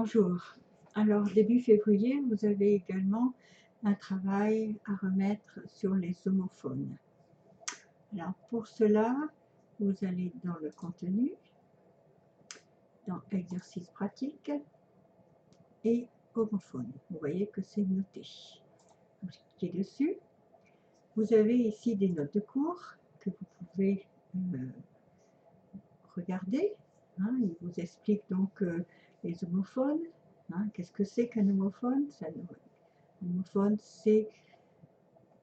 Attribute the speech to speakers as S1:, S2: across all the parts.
S1: Bonjour. Alors, début février, vous avez également un travail à remettre sur les homophones. Alors, pour cela, vous allez dans le contenu, dans exercice pratique et homophone. Vous voyez que c'est noté. Vous cliquez dessus. Vous avez ici des notes de cours que vous pouvez regarder. Il vous explique donc les homophones. Qu'est-ce que c'est qu'un homophone? Homophone, c'est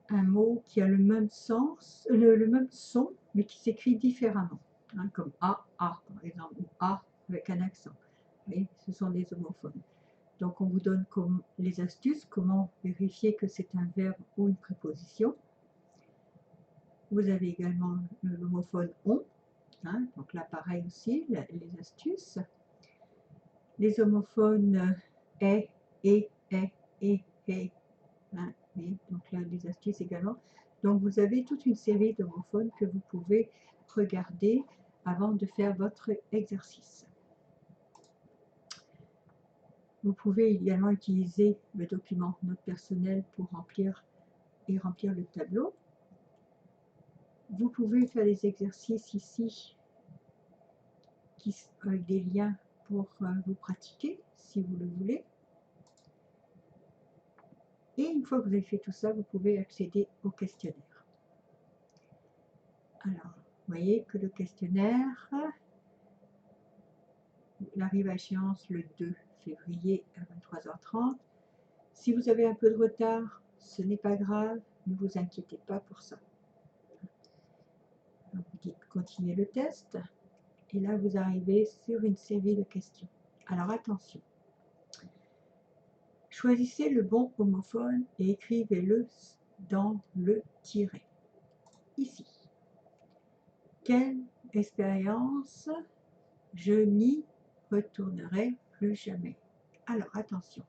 S1: un mot qui a le même sens, le même son, mais qui s'écrit différemment, comme A, par exemple, ou A avec un accent. Vous voyez, ce sont des homophones. Donc on vous donne comme les astuces, comment vérifier que c'est un verbe ou une préposition. Vous avez également l'homophone on, donc là pareil aussi, les astuces. Les homophones est, et, et, donc là des astuces également. Donc vous avez toute une série d'homophones que vous pouvez regarder avant de faire votre exercice. Vous pouvez également utiliser le document notes personnelles pour remplir le tableau. Vous pouvez faire des exercices ici avec des liens pour vous pratiquer si vous le voulez. Et une fois que vous avez fait tout ça, vous pouvez accéder au questionnaire. Alors, vous voyez que le questionnaire, il arrive à échéance le 2 février à 23h30. Si vous avez un peu de retard, ce n'est pas grave, ne vous inquiétez pas pour ça. Alors, vous dites continuez le test, et là vous arrivez sur une série de questions. Alors attention, choisissez le bon homophone et écrivez-le dans le tiret, ici. Quelle expérience? Je n'y retournerai plus jamais. Alors attention,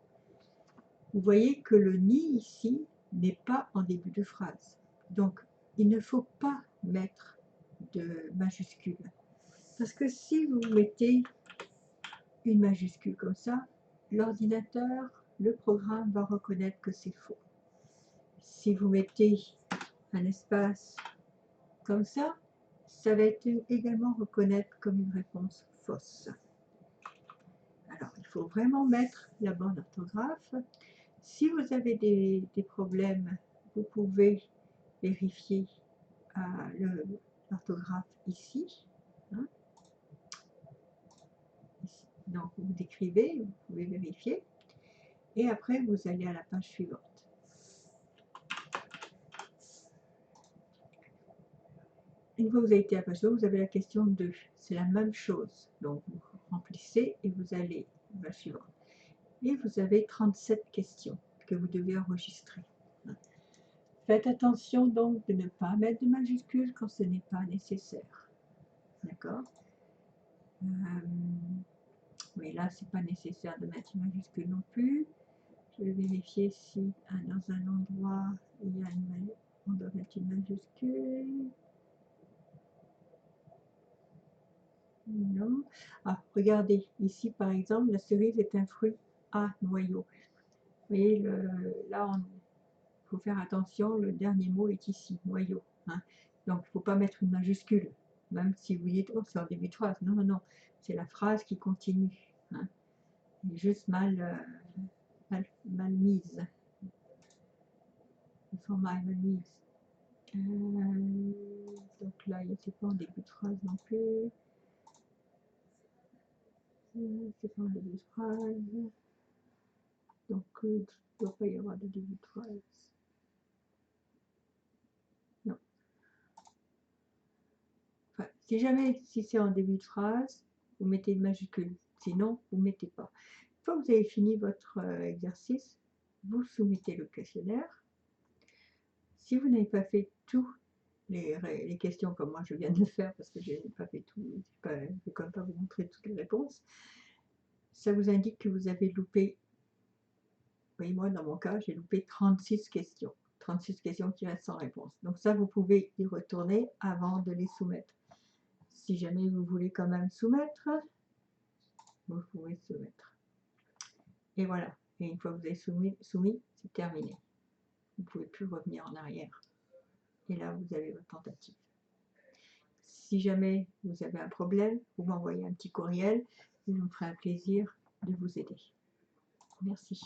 S1: vous voyez que le ni ici n'est pas en début de phrase. Donc il ne faut pas mettre de majuscule. Parce que si vous mettez une majuscule comme ça, l'ordinateur, le programme va reconnaître que c'est faux. Si vous mettez un espace comme ça va être également reconnaître comme une réponse fausse. Alors, il faut vraiment mettre la bonne orthographe. Si vous avez des problèmes, vous pouvez vérifier l'orthographe ici. Donc, vous décrivez, vous pouvez vérifier. Et après, vous allez à la page suivante. Une fois que vous avez été à la page suivante, vous avez la question 2. C'est la même chose. Donc, vous remplissez et vous allez à la page suivante. Et vous avez 37 questions que vous devez enregistrer. Faites attention donc de ne pas mettre de majuscules quand ce n'est pas nécessaire. D'accord? Mais là, c'est pas nécessaire de mettre une majuscule non plus. Je vais vérifier si dans un endroit, on doit mettre une majuscule. Non. Ah, regardez, ici par exemple, la cerise est un fruit à noyau. Vous voyez, là, il faut faire attention, le dernier mot est ici, noyau. Donc, il ne faut pas mettre une majuscule, même si vous dites, oh, c'est en début de phrase. Non, non, non, c'est la phrase qui continue. Elle est juste mal mise. Le format est mal mise. Donc là, c'est pas en début de phrase non plus. C'est pas en début de phrase. Donc, il ne doit pas y avoir de début de phrase. Non. Enfin, si c'est en début de phrase, vous mettez une majuscule. Sinon, vous ne mettez pas. Une fois que vous avez fini votre exercice, vous soumettez le questionnaire. Si vous n'avez pas fait tous les questions comme moi je viens de le faire, parce que je n'ai pas fait tout, je ne vais quand même pas vous montrer toutes les réponses, ça vous indique que vous avez loupé, oui, moi dans mon cas, j'ai loupé 36 questions. 36 questions qui restent sans réponse. Donc ça, vous pouvez y retourner avant de les soumettre. Si jamais vous voulez quand même soumettre, vous pouvez soumettre. Et voilà. Et une fois que vous avez soumis, c'est terminé. Vous ne pouvez plus revenir en arrière. Et là, vous avez votre tentative. Si jamais vous avez un problème, vous m'envoyez un petit courriel. Je me ferai un plaisir de vous aider. Merci.